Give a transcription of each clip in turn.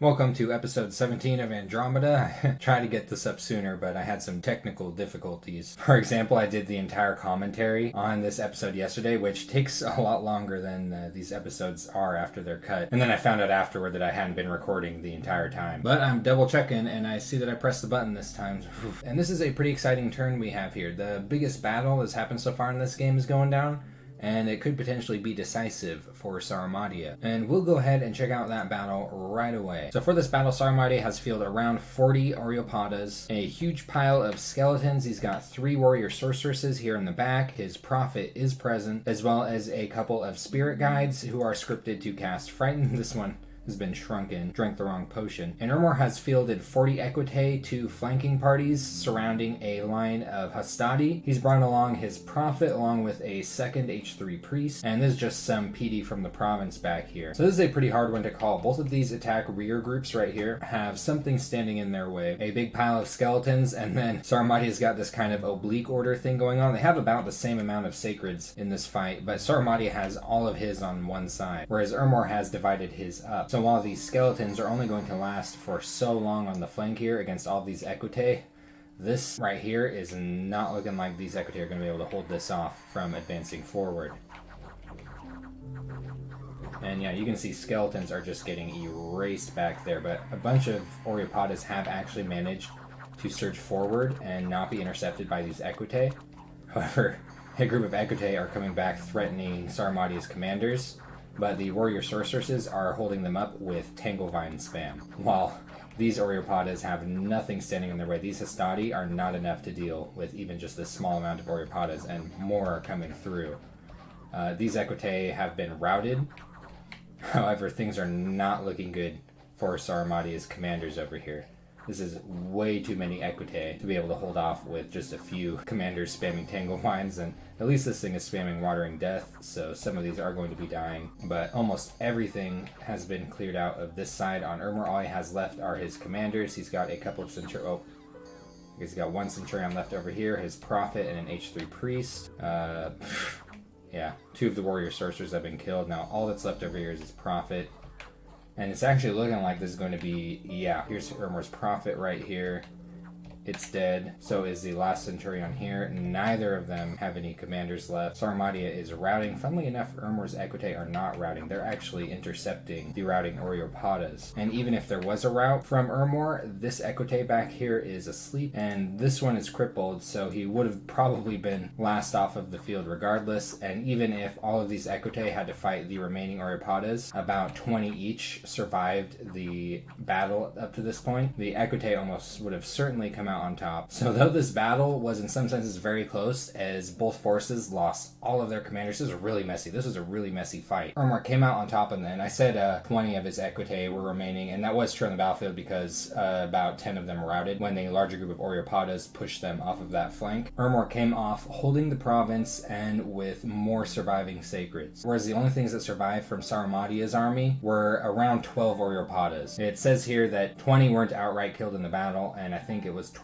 Welcome to episode 17 of Andromeda. I tried to get this up sooner, but I had some technical difficulties. For example, I did the entire commentary on this episode yesterday, which takes a lot longer than these episodes are after they're cut. And then I found out afterward that I hadn't been recording the entire time. But I'm double checking, and I see that I pressed the button this time. And this is a pretty exciting turn we have here. The biggest battle that's happened so far in this game is going down, and it could potentially be decisive for Andromeda. And we'll go ahead and check out that battle right away. So for this battle, Andromeda has fielded around 40 Oreopodas, a huge pile of skeletons. He's got 3 warrior sorceresses here in the back. His prophet is present, as well as a couple of spirit guides who are scripted to cast Frighten. This one has been shrunken, drank the wrong potion. And Urmor has fielded 40 Equitae to flanking parties surrounding a line of Hastati. He's brought along his prophet along with a second H3 priest, and this is just some PD from the province back here. So this is a pretty hard one to call. Both of these attack rear groups right here have something standing in their way. A big pile of skeletons, and then Andromeda's got this kind of oblique order thing going on. They have about the same amount of sacreds in this fight, but Andromeda has all of his on one side, whereas Urmor has divided his up. So while these skeletons are only going to last for so long on the flank here against all these Equitae, this right here is not looking like these Equitae are going to be able to hold this off from advancing forward. And yeah, you can see skeletons are just getting erased back there, but a bunch of Oreopodas have actually managed to surge forward and not be intercepted by these Equitae. However, a group of Equitae are coming back threatening Andromeda's commanders, but the warrior sorceresses are holding them up with Tanglevine spam. While these Oreopodas have nothing standing in their way, these Hastati are not enough to deal with even just this small amount of Oreopodas, and more are coming through. These Equitae have been routed. However, things are not looking good for Andromeda's commanders over here. This is way too many Equitae to be able to hold off with just a few commanders spamming Tanglevines, and at least this thing is spamming Watering Death, so some of these are going to be dying. But almost everything has been cleared out of this side on Urmor. All he has left are his commanders. He's got a couple of he's got 1 Centurion left over here, his prophet, and an H3 priest. Yeah, 2 of the warrior sorcerers have been killed. Now all that's left over here is his prophet. And it's actually looking like this is going to be, yeah, here's Urmor's prophet right here. It's dead. So is the last Centurion here. Neither of them have any commanders left. Andromeda is routing. Funnily enough, Urmor's Equitae are not routing. They're actually intercepting the routing Oreopodas. And even if there was a rout from Urmor, this Equitae back here is asleep, and this one is crippled, so he would have probably been last off of the field regardless. And even if all of these Equitae had to fight the remaining Oreopodas, about 20 each survived the battle up to this point. The Equitae almost would have certainly come out on top. So though this battle was in some senses very close, as both forces lost all of their commanders, this was really messy. This was a really messy fight. Urmor came out on top, and then I said 20 of his Equitae were remaining, and that was true on the battlefield because about 10 of them routed when the larger group of Oreopodas pushed them off of that flank. Urmor came off holding the province and with more surviving sacreds, whereas the only things that survived from Andromeda's army were around 12 Oreopodas. It says here that 20 weren't outright killed in the battle, and I think it was 12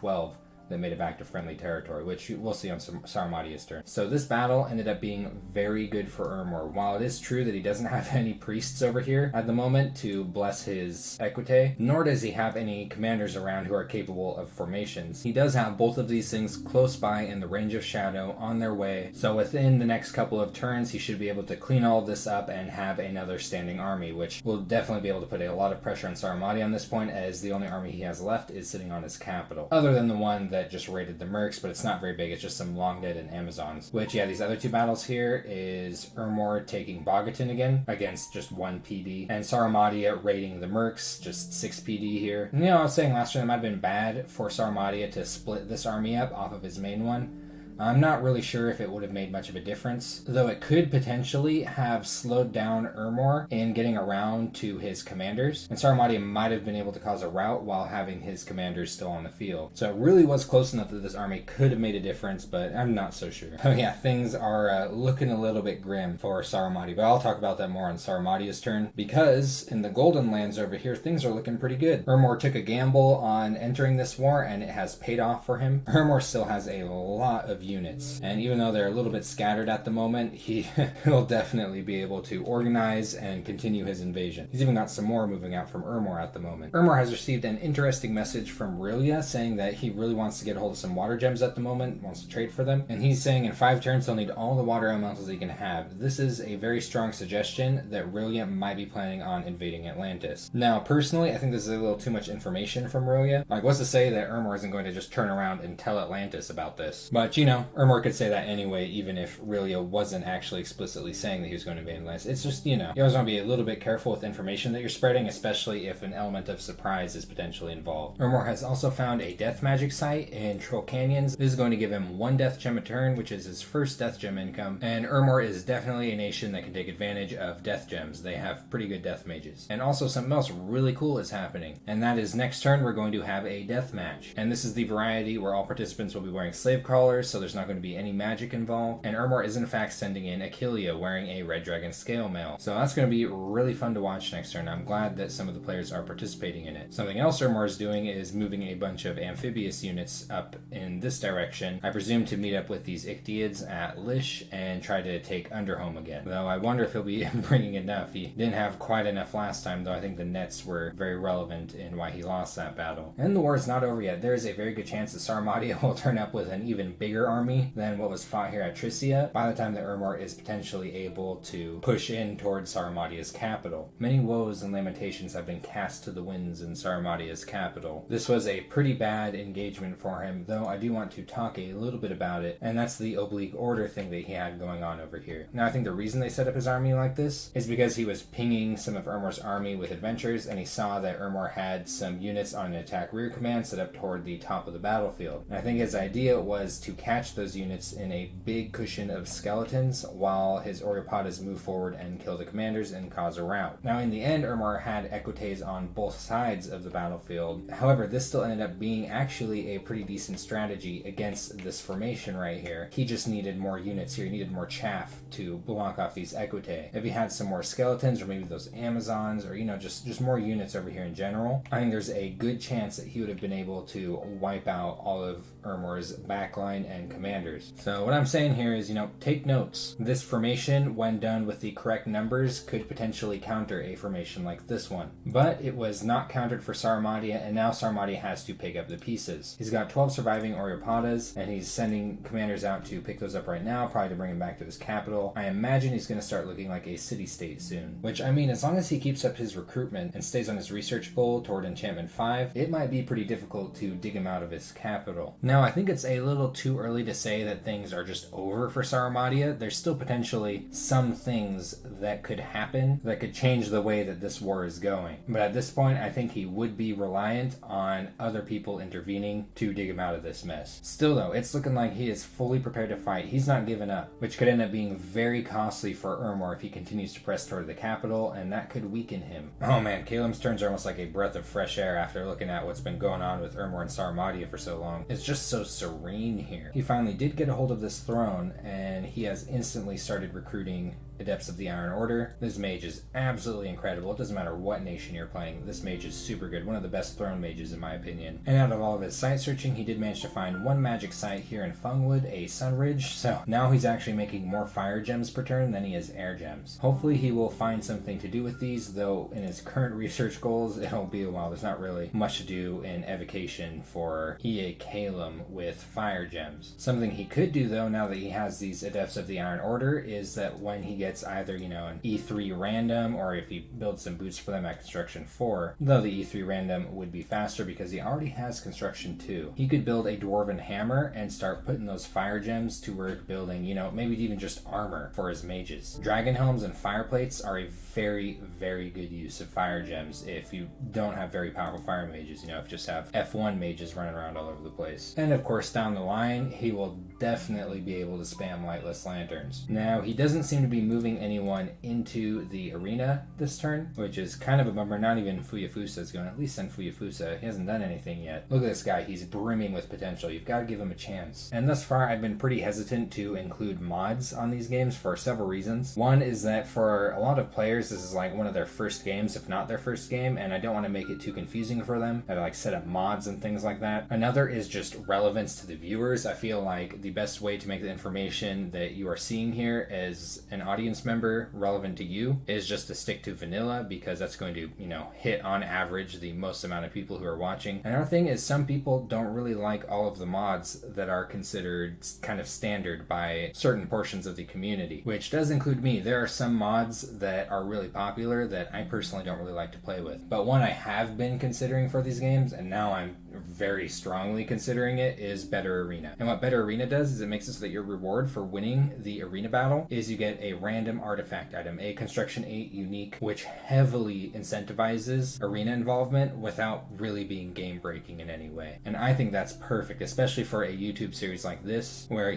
that made it back to friendly territory, which we'll see on Andromeda's turn. So this battle ended up being very good for Urmor. While it is true that he doesn't have any priests over here at the moment to bless his Equitae, nor does he have any commanders around who are capable of formations, he does have both of these things close by in the range of shadow on their way. So within the next couple of turns, he should be able to clean all of this up and have another standing army, which will definitely be able to put a lot of pressure on Andromeda on this point, as the only army he has left is sitting on his capital. Other than the one that just raided the Mercs, but it's not very big. It's just some Long Dead and Amazons. Which, yeah, these other 2 battles here is Urmor taking Bogatin again against just 1 PD, and Andromeda raiding the Mercs, just 6 PD here. And, I was saying last turn it might have been bad for Andromeda to split this army up off of his main one. I'm not really sure if it would have made much of a difference, though it could potentially have slowed down Urmor in getting around to his commanders, and Andromeda might have been able to cause a rout while having his commanders still on the field. So it really was close enough that this army could have made a difference, but I'm not so sure. Oh yeah, things are looking a little bit grim for Andromeda, but I'll talk about that more on Andromeda's turn, because in the Golden Lands over here, things are looking pretty good. Urmor took a gamble on entering this war, and it has paid off for him. Urmor still has a lot of units. And even though they're a little bit scattered at the moment, he'll definitely be able to organize and continue his invasion. He's even got some more moving out from Ermor at the moment. Ermor has received an interesting message from Rillia saying that he really wants to get a hold of some water gems at the moment, wants to trade for them. And he's saying in 5 turns he'll need all the water elementals he can have. This is a very strong suggestion that Rillia might be planning on invading Atlantis. Now, personally, I think this is a little too much information from Rillia. Like, what's to say that Ermor isn't going to just turn around and tell Atlantis about this? But, you know, Ermor could say that anyway, even if Rillia wasn't actually explicitly saying that he was going to invade Atlantis. It's just, you know, you always want to be a little bit careful with information that you're spreading, especially if an element of surprise is potentially involved. Ermor has also found a death magic site in Troll Canyons. This is going to give him 1 death gem a turn, which is his first death gem income. And Ermor is definitely a nation that can take advantage of death gems. They have pretty good death mages. And also something else really cool is happening, and that is next turn we're going to have a death match. And this is the variety where all participants will be wearing slave collars, so there's not going to be any magic involved. And Ermor is in fact sending in Achillea wearing a Red Dragon scale mail. So that's going to be really fun to watch next turn. I'm glad that some of the players are participating in it. Something else Ermor is doing is moving a bunch of amphibious units up in this direction. I presume to meet up with these Ichthyeids at Lish and try to take Underhome again. Though I wonder if he'll be bringing enough. He didn't have quite enough last time, though I think the nets were very relevant in why he lost that battle. And the war is not over yet. There is a very good chance that Sarmatia will turn up with an even bigger army than what was fought here at Tricia by the time that Ermor is potentially able to push in towards Sarmatia's capital. Many woes and lamentations have been cast to the winds in Sarmatia's capital. This was a pretty bad engagement for him, though I do want to talk a little bit about it, and that's the oblique order thing that he had going on over here. Now, I think the reason they set up his army like this is because he was pinging some of Ermor's army with adventures, and he saw that Ermor had some units on an attack rear command set up toward the top of the battlefield. And I think his idea was to catch those units in a big cushion of skeletons while his Oreopatas move forward and kill the commanders and cause a rout. Now, in the end, Ermor had equites on both sides of the battlefield. However, this still ended up being actually a pretty decent strategy against this formation right here. He just needed more units here. He needed more chaff to block off these equites. If he had some more skeletons, or maybe those Amazons, or, you know, just more units over here in general, I think there's a good chance that he would have been able to wipe out all of Ermor's backline and commanders. So what I'm saying here is, you know, take notes. This formation, when done with the correct numbers, could potentially counter a formation like this one. But it was not countered for Sarmatia, and now Sarmatia has to pick up the pieces. He's got 12 surviving Oreopatas, and he's sending commanders out to pick those up right now, probably to bring him back to his capital. I imagine he's going to start looking like a city-state soon. Which, I mean, as long as he keeps up his recruitment and stays on his research goal toward Enchantment 5, it might be pretty difficult to dig him out of his capital. Now, I think it's a little too early to say that things are just over for Sarmatia. There's still potentially some things that could happen that could change the way that this war is going. But at this point, I think he would be reliant on other people intervening to dig him out of this mess. Still though, it's looking like he is fully prepared to fight. He's not giving up, which could end up being very costly for Ermor if he continues to press toward the capital, and that could weaken him. Oh man, Caelim's turns are almost like a breath of fresh air after looking at what's been going on with Ermor and Sarmatia for so long. It's just so serene here. He finally did get a hold of this throne, and he has instantly started recruiting Adepts of the Iron Order. This mage is absolutely incredible. It doesn't matter what nation you're playing. This mage is super good. One of the best throne mages in my opinion. And out of all of his site searching, he did manage to find one magic site here in Fungwood, a Sunridge. So now he's actually making more fire gems per turn than he is air gems. Hopefully he will find something to do with these, though in his current research goals, it'll be a while. There's not really much to do in evocation for E.A. Caelim with fire gems. Something he could do though, now that he has these Adepts of the Iron Order, is that when he gets either, you know, an E3 random, or if he builds some boots for them at Construction 4, though the E3 random would be faster because he already has Construction 2. He could build a Dwarven Hammer and start putting those fire gems to work building, you know, maybe even just armor for his mages. Dragon Helms and Fire Plates are a very, very good use of fire gems if you don't have very powerful fire mages, you know, if you just have F1 mages running around all over the place. And of course, down the line, he will definitely be able to spam Lightless Lanterns. Now, he doesn't seem to be moving moving anyone into the arena this turn, which is kind of a bummer. Not even Fuyafusa is going to at least send Fuyafusa. He hasn't done anything yet. Look at this guy. He's brimming with potential. You've got to give him a chance. And thus far, I've been pretty hesitant to include mods on these games for several reasons. One is that for a lot of players, this is like one of their first games, if not their first game, and I don't want to make it too confusing for them. I like set up mods and things like that. Another is just relevance to the viewers. I feel like the best way to make the information that you are seeing here as an audience member relevant to you is just to stick to vanilla, because that's going to, hit on average the most amount of people who are watching. Another thing is some people don't really like all of the mods that are considered kind of standard by certain portions of the community, which does include me. There are some mods that are really popular that I personally don't really like to play with. But one I have been considering for these games, and now I'm very strongly considering it, is Better Arena. And what Better Arena does is it makes it so that your reward for winning the arena battle is you get a random artifact item, a Construction 8 unique, which heavily incentivizes arena involvement without really being game breaking in any way. And I think that's perfect, especially for a YouTube series like this, where,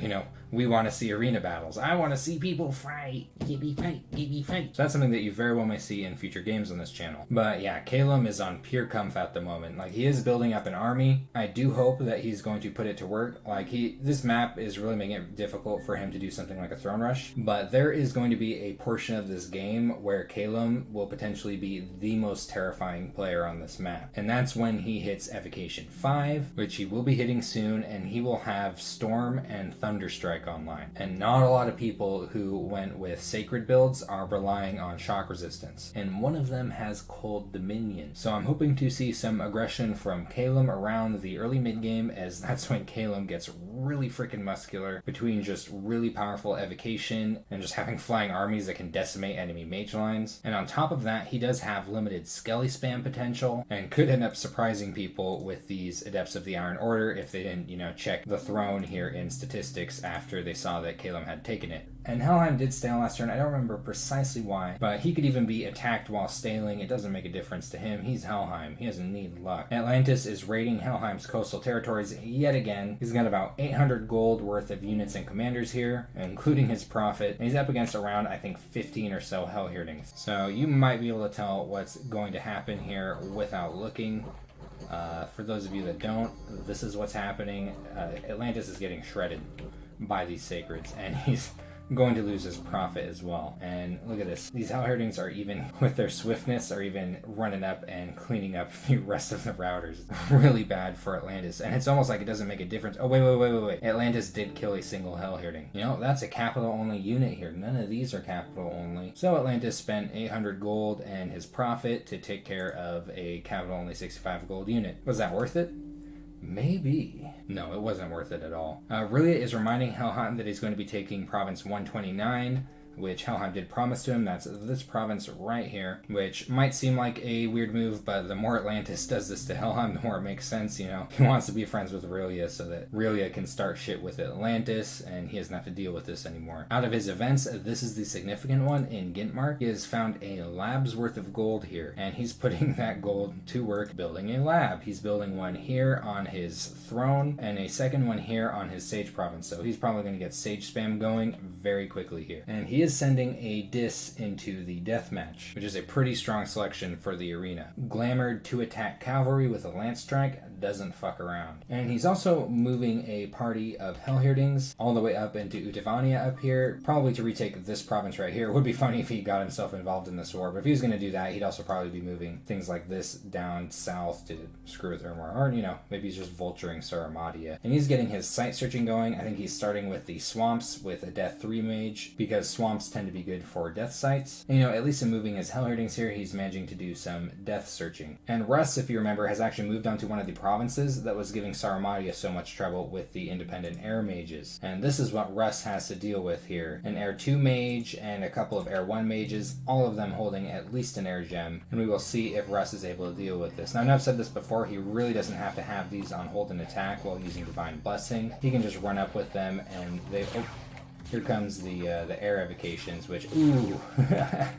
we want to see arena battles. I want to see people fight. Give me fight. So that's something that you very well may see in future games on this channel. But yeah, Calum is on pure comf at the moment. Like, he is building up an army. I do hope that he's going to put it to work. Like, this map is really making it difficult for him to do something like a throne rush. But there is going to be a portion of this game where Calum will potentially be the most terrifying player on this map. And that's when he hits Evocation 5, which he will be hitting soon, and he will have Storm and Thunderstrike online. And not a lot of people who went with Sacred builds are relying on shock resistance. And one of them has Cold Dominion. So I'm hoping to see some aggression from Calum around the early mid game, as that's when Calum gets really freaking muscular between just really powerful evocation and just having flying armies that can decimate enemy mage lines. And on top of that, he does have limited Skelly spam potential and could end up surprising people with these Adepts of the Iron Order if they didn't, check the throne here in statistics after they saw that Calum had taken it. And Helheim did stale last turn. I don't remember precisely why, but he could even be attacked while staling. It doesn't make a difference to him. He's Helheim. He doesn't need luck. Atlantis is raiding Helheim's coastal territories yet again. He's got about 800 gold worth of units and commanders here, including his prophet. And he's up against around, I think, 15 or so Hellhirdings. So you might be able to tell what's going to happen here without looking. For those of you that don't, this is what's happening. Atlantis is getting shredded by these sacreds, and he's going to lose his prophet as well. And look at this. These Hellhirdings are, even with their swiftness, are even running up and cleaning up the rest of the routers. Really bad for Atlantis. And it's almost like it doesn't make a difference. Oh, wait. Atlantis did kill a single Hellhirding. That's a capital only unit here. None of these are capital only. So Atlantis spent 800 gold and his prophet to take care of a capital only 65 gold unit. Was that worth it? Maybe. No, it wasn't worth it at all. Rilia is reminding Helheim that he's going to be taking province 129, which Helheim did promise to him. That's this province right here, which might seem like a weird move, but the more Atlantis does this to Helheim, the more it makes sense. He wants to be friends with Rilia so that Rilia can start shit with Atlantis, and he doesn't have to deal with this anymore. Out of his events, this is the significant one in Gintmark. He has found a lab's worth of gold here, and he's putting that gold to work building a lab. He's building one here on his throne, and a second one here on his Sage province, so he's probably going to get Sage spam going very quickly here. And he is sending a Dis into the deathmatch, which is a pretty strong selection for the arena. Glamored to attack cavalry with a lance strike doesn't fuck around. And he's also moving a party of Hellhirdings all the way up into Utavania up here, probably to retake this province right here. It would be funny if he got himself involved in this war, but if he was going to do that, he'd also probably be moving things like this down south to screw with Ermor, or maybe he's just vulturing Saramadia. And he's getting his site searching going. I think he's starting with the swamps with a Death 3 mage, because swamps tend to be good for death sites. And, at least in moving his Hellhirdings here, he's managing to do some death searching. And Russ, if you remember, has actually moved on to one of the provinces that was giving Saramadia so much trouble with the independent air mages. And this is what Russ has to deal with here. An Air 2 mage and a couple of Air 1 mages, all of them holding at least an Air gem. And we will see if Russ is able to deal with this. Now, I know I've said this before, he really doesn't have to have these on hold and attack while using Divine Blessing. He can just run up with them and they... Oh, here comes the air evocations, which, ooh,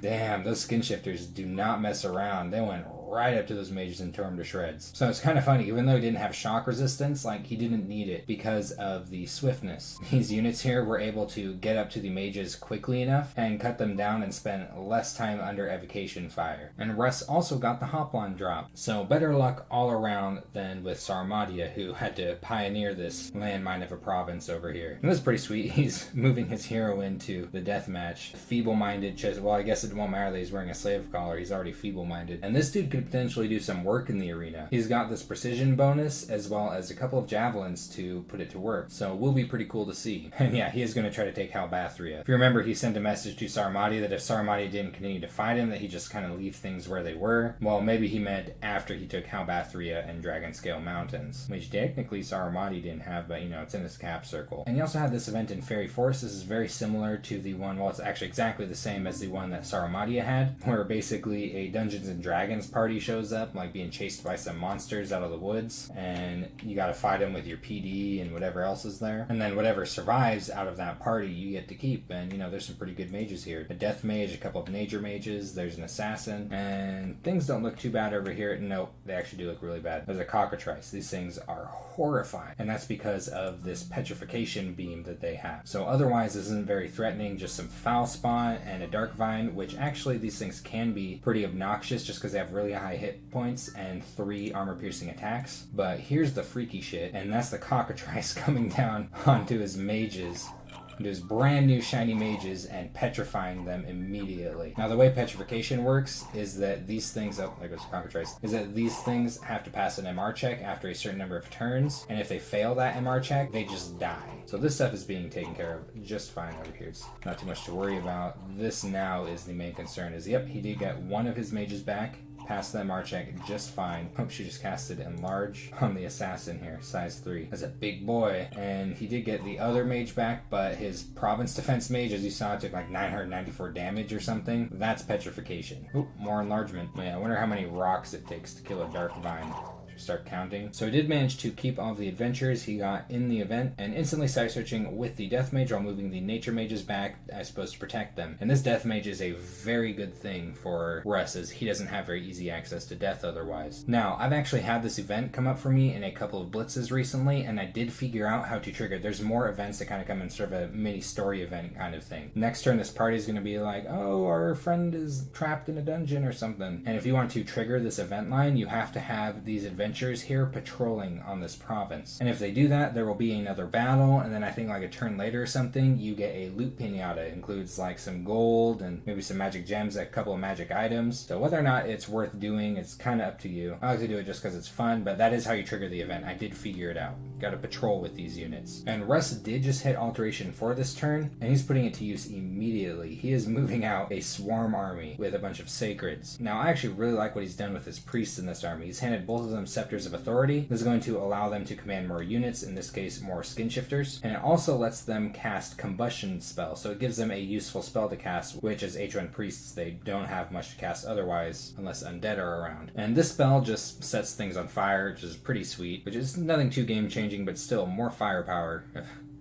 damn, those skin shifters do not mess around. They went right up to those mages and tore them to shreds. So it's kind of funny, even though he didn't have shock resistance, like, he didn't need it because of the swiftness. These units here were able to get up to the mages quickly enough and cut them down and spend less time under evocation fire. And Russ also got the Hoplon drop, so better luck all around than with Sarmatia, who had to pioneer this landmine of a province over here. And this is pretty sweet. He's moving his hero into the deathmatch. Feeble-minded well, I guess it won't matter that he's wearing a slave collar, he's already feeble-minded. And this dude could potentially do some work in the arena. He's got this precision bonus as well as a couple of javelins to put it to work, so will be pretty cool to see. And yeah, he is going to try to take Halbathria. If you remember, he sent a message to Sarmatia that if Sarmatia didn't continue to fight him, that he just kind of leave things where they were. Well, maybe he meant after he took Halbathria and Dragonscale Mountains, which technically Sarmatia didn't have, but it's in his cap circle. And he also had this event in Fairy Forest. This is very similar to the one, well, it's actually exactly the same as the one that Sarmatia had, where basically a Dungeons and Dragons party shows up, like being chased by some monsters out of the woods, and you gotta fight them with your PD and whatever else is there. And then whatever survives out of that party, you get to keep. And there's some pretty good mages here. A death mage, a couple of nature mages, there's an assassin, and things don't look too bad over here. Nope, they actually do look really bad. There's a cockatrice. These things are horrifying, and that's because of this petrification beam that they have. So otherwise, this isn't very threatening, just some foul spawn and a dark vine, which actually these things can be pretty obnoxious just because they have really high hit points and 3 armor piercing attacks. But here's the freaky shit, and that's the cockatrice coming down onto his mages, into his brand new shiny mages, and petrifying them immediately. Now the way petrification works is that these things, oh, there goes the cockatrice, is that these things have to pass an MR check after a certain number of turns, and if they fail that MR check, they just die. So this stuff is being taken care of just fine over here. It's not too much to worry about. This now is the main concern, is yep, he did get one of his mages back, passed the MR check just fine. Hope she just casted enlarge on the assassin here, size 3. That's a big boy. And he did get the other mage back, but his province defense mage, as you saw, took like 994 damage or something. That's petrification. Oop, more enlargement. Yeah, I wonder how many rocks it takes to kill a dark vine. Start counting. So he did manage to keep all of the adventures he got in the event, and instantly side searching with the death mage while moving the nature mages back, I suppose, to protect them. And this death mage is a very good thing for Russ, as he doesn't have very easy access to death otherwise. Now, I've actually had this event come up for me in a couple of blitzes recently, and I did figure out how to trigger. There's more events that kind of come in sort of a mini story event kind of thing. Next turn, this party is going to be like, oh, our friend is trapped in a dungeon or something. And if you want to trigger this event line, you have to have these adventures here patrolling on this province. And if they do that, there will be another battle, and then I think like a turn later or something, you get a loot pinata. It includes like some gold and maybe some magic gems, a couple of magic items. So whether or not it's worth doing, it's kind of up to you. I like to do it just because it's fun, but that is how you trigger the event. I did figure it out. Got to patrol with these units. And Russ did just hit alteration for this turn, and he's putting it to use immediately. He is moving out a swarm army with a bunch of sacreds. Now, I actually really like what he's done with his priests in this army. He's handed both of them scepters of authority. This is going to allow them to command more units, in this case more skin shifters, and it also lets them cast combustion spell, so it gives them a useful spell to cast, which as H1 priests they don't have much to cast otherwise unless undead are around. And this spell just sets things on fire, which is pretty sweet, which is nothing too game changing, but still more firepower.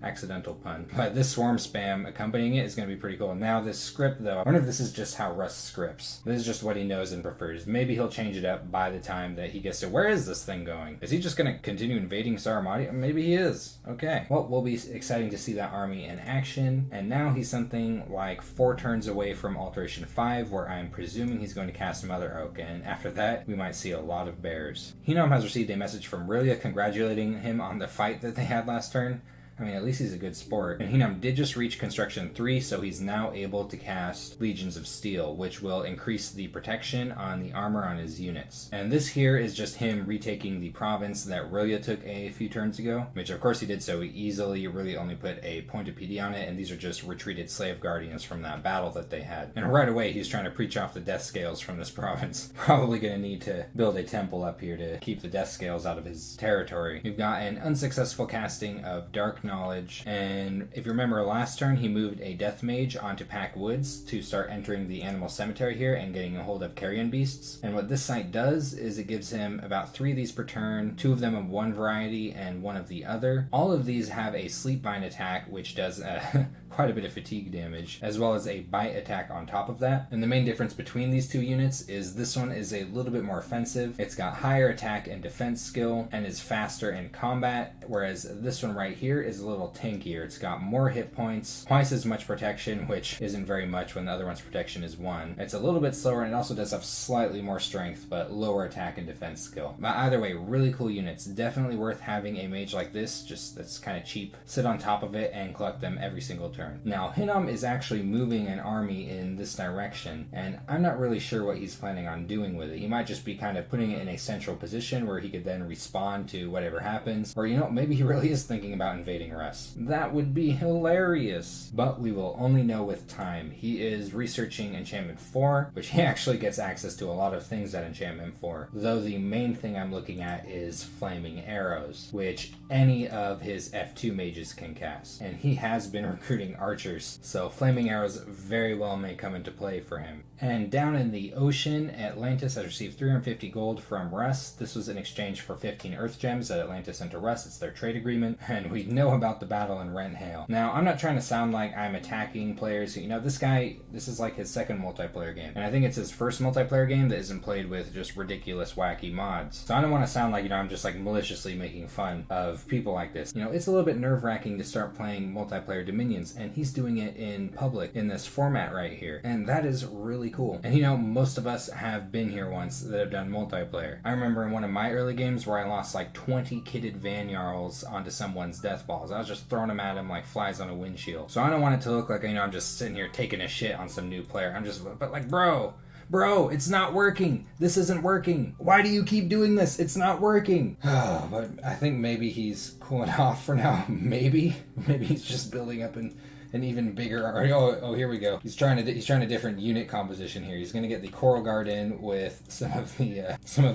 Accidental pun. But this swarm spam accompanying it is going to be pretty cool. Now this script though, I wonder if this is just how Russ scripts. This is just what he knows and prefers. Maybe he'll change it up by the time that he gets to, where is this thing going? Is he just going to continue invading Sarmatia? Maybe he is. Okay. Well, we'll be exciting to see that army in action. And now he's something like 4 turns away from Alteration 5, where I'm presuming he's going to cast Mother Oak. And after that, we might see a lot of bears. Hinam has received a message from Rilia congratulating him on the fight that they had last turn. I mean, at least he's a good sport. And Hinam did just reach Construction 3, so he's now able to cast Legions of Steel, which will increase the protection on the armor on his units. And this here is just him retaking the province that Rilia took a few turns ago, which of course he did so easily. Really only put a point of PD on it, and these are just retreated slave guardians from that battle that they had. And right away, he's trying to preach off the death scales from this province. Probably going to need to build a temple up here to keep the death scales out of his territory. We've got an unsuccessful casting of Dark Knowledge, and if you remember last turn, he moved a Death Mage onto Pack Woods to start entering the animal cemetery here and getting a hold of carrion beasts. And what this site does is it gives him about 3 of these per turn, 2 of them of one variety and 1 of the other. All of these have a Sleep Vine attack, which does quite a bit of fatigue damage, as well as a bite attack on top of that. And the main difference between these two units is this one is a little bit more offensive. It's got higher attack and defense skill and is faster in combat, whereas this one right here is a little tankier. It's got more hit points, twice as much protection, which isn't very much when the other one's protection is 1. It's a little bit slower, and it also does have slightly more strength, but lower attack and defense skill. But either way, really cool units. Definitely worth having a mage like this, just that's kind of cheap. Sit on top of it and collect them every single turn. Now, Hinnom is actually moving an army in this direction, and I'm not really sure what he's planning on doing with it. He might just be kind of putting it in a central position where he could then respond to whatever happens, or maybe he really is thinking about invading Russ. That would be hilarious, but we will only know with time. He is researching Enchantment 4, which he actually gets access to a lot of things at Enchantment 4, though the main thing I'm looking at is Flaming Arrows, which any of his F2 mages can cast, and he has been recruiting archers, so Flaming Arrows very well may come into play for him. And down in the ocean, Atlantis has received 350 gold from Russ. This was in exchange for 15 Earth Gems that Atlantis sent to Russ. It's their trade agreement, and we know about the battle in Renthail. Now, I'm not trying to sound like I'm attacking players. This guy, this is like his second multiplayer game, and I think it's his first multiplayer game that isn't played with just ridiculous, wacky mods. So I don't want to sound like, I'm just like maliciously making fun of people like this. It's a little bit nerve-wracking to start playing multiplayer Dominions, and he's doing it in public in this format right here, and that is really cool. And most of us have been here once that have done multiplayer. I remember in one of my early games where I lost like 20 kitted Van Jarls onto someone's death balls. I was just throwing them at him like flies on a windshield. So I don't want it to look like, I'm just sitting here taking a shit on some new player. But like, bro, it's not working. This isn't working. Why do you keep doing this? It's not working. But I think maybe he's cooling off for now. Maybe he's just building up an even bigger. Oh, here we go. He's trying a different unit composition here. He's gonna get the Coral Guard in with some of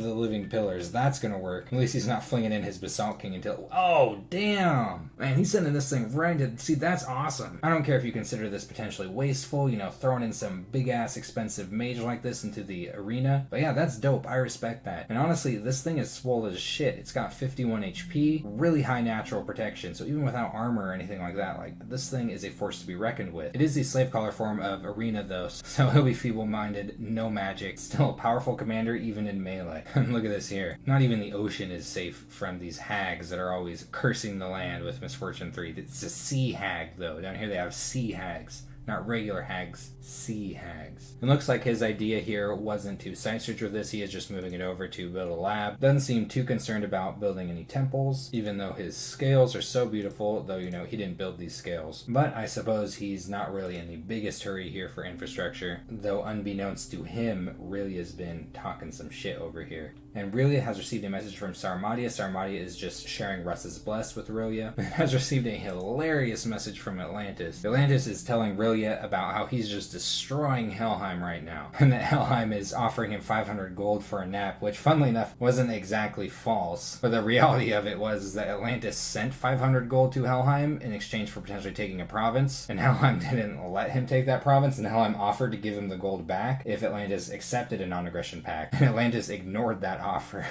the living pillars. That's gonna work. At least he's not flinging in his Basalt King until. Oh damn, man, he's sending this thing right into. See, that's awesome. I don't care if you consider this potentially wasteful. Throwing in some big ass expensive mage like this into the arena. But yeah, that's dope. I respect that. And honestly, this thing is swole as shit. It's got 51 HP, really high natural protection. So even without armor or anything like that, like this thing is a force to be reckoned with. It is the slave collar form of arena though, so he'll be feeble-minded, no magic, still a powerful commander even in melee. Look at this here. Not even the ocean is safe from these hags that are always cursing the land with Misfortune 3. It's a sea hag though. Down here they have sea hags. Not regular hags, sea hags. It looks like his idea here wasn't to site search with this, he is just moving it over to build a lab. Doesn't seem too concerned about building any temples, even though his scales are so beautiful, though he didn't build these scales. But I suppose he's not really in the biggest hurry here for infrastructure, though unbeknownst to him, Relia has been talking some shit over here. And Relia has received a message from Sarmatia. Sarmatia is just sharing Russ's bless with Relia. And has received a hilarious message from Atlantis. Atlantis is telling Relia about how he's just destroying Helheim right now. And that Helheim is offering him 500 gold for a nap, which funnily enough wasn't exactly false. But the reality of it was that Atlantis sent 500 gold to Helheim in exchange for potentially taking a province. And Helheim didn't let him take that province. And Helheim offered to give him the gold back if Atlantis accepted a non-aggression pact. And Atlantis ignored that offer.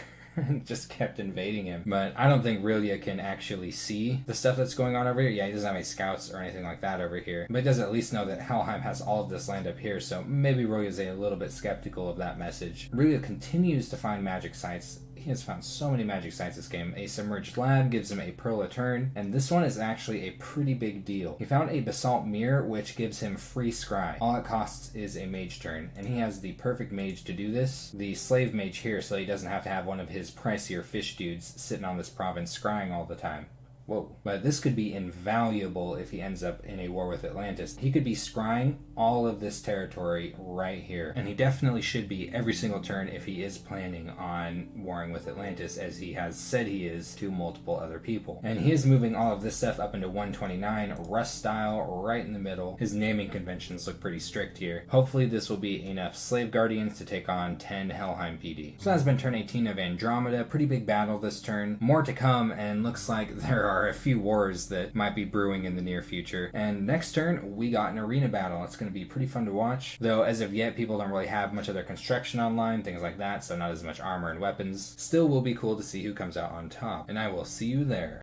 Just kept invading him. But I don't think Relia can actually see the stuff that's going on over here. Yeah, he doesn't have any scouts or anything like that over here. But he does at least know that Helheim has all of this land up here, so maybe Relia's a little bit skeptical of that message. Relia continues to find magic sites. He has found so many magic sites this game. A submerged lab gives him a pearl a turn, and this one is actually a pretty big deal. He found a basalt mirror, which gives him free scry. All it costs is a mage turn, and he has the perfect mage to do this. The slave mage here, so he doesn't have to have one of his pricier fish dudes sitting on this province scrying all the time. Whoa. But this could be invaluable if he ends up in a war with Atlantis. He could be scrying all of this territory right here. And he definitely should be every single turn if he is planning on warring with Atlantis, as he has said he is to multiple other people. And he is moving all of this stuff up into 129, Rust style, right in the middle. His naming conventions look pretty strict here. Hopefully this will be enough slave guardians to take on 10 Helheim PD. So that's been turn 18 of Andromeda. Pretty big battle this turn. More to come, and looks like there are a few wars that might be brewing in the near future. And next turn, we got an arena battle. It's going to be pretty fun to watch, though as of yet, people don't really have much of their construction online, things like that, so not as much armor and weapons. Still will be cool to see who comes out on top, and I will see you there.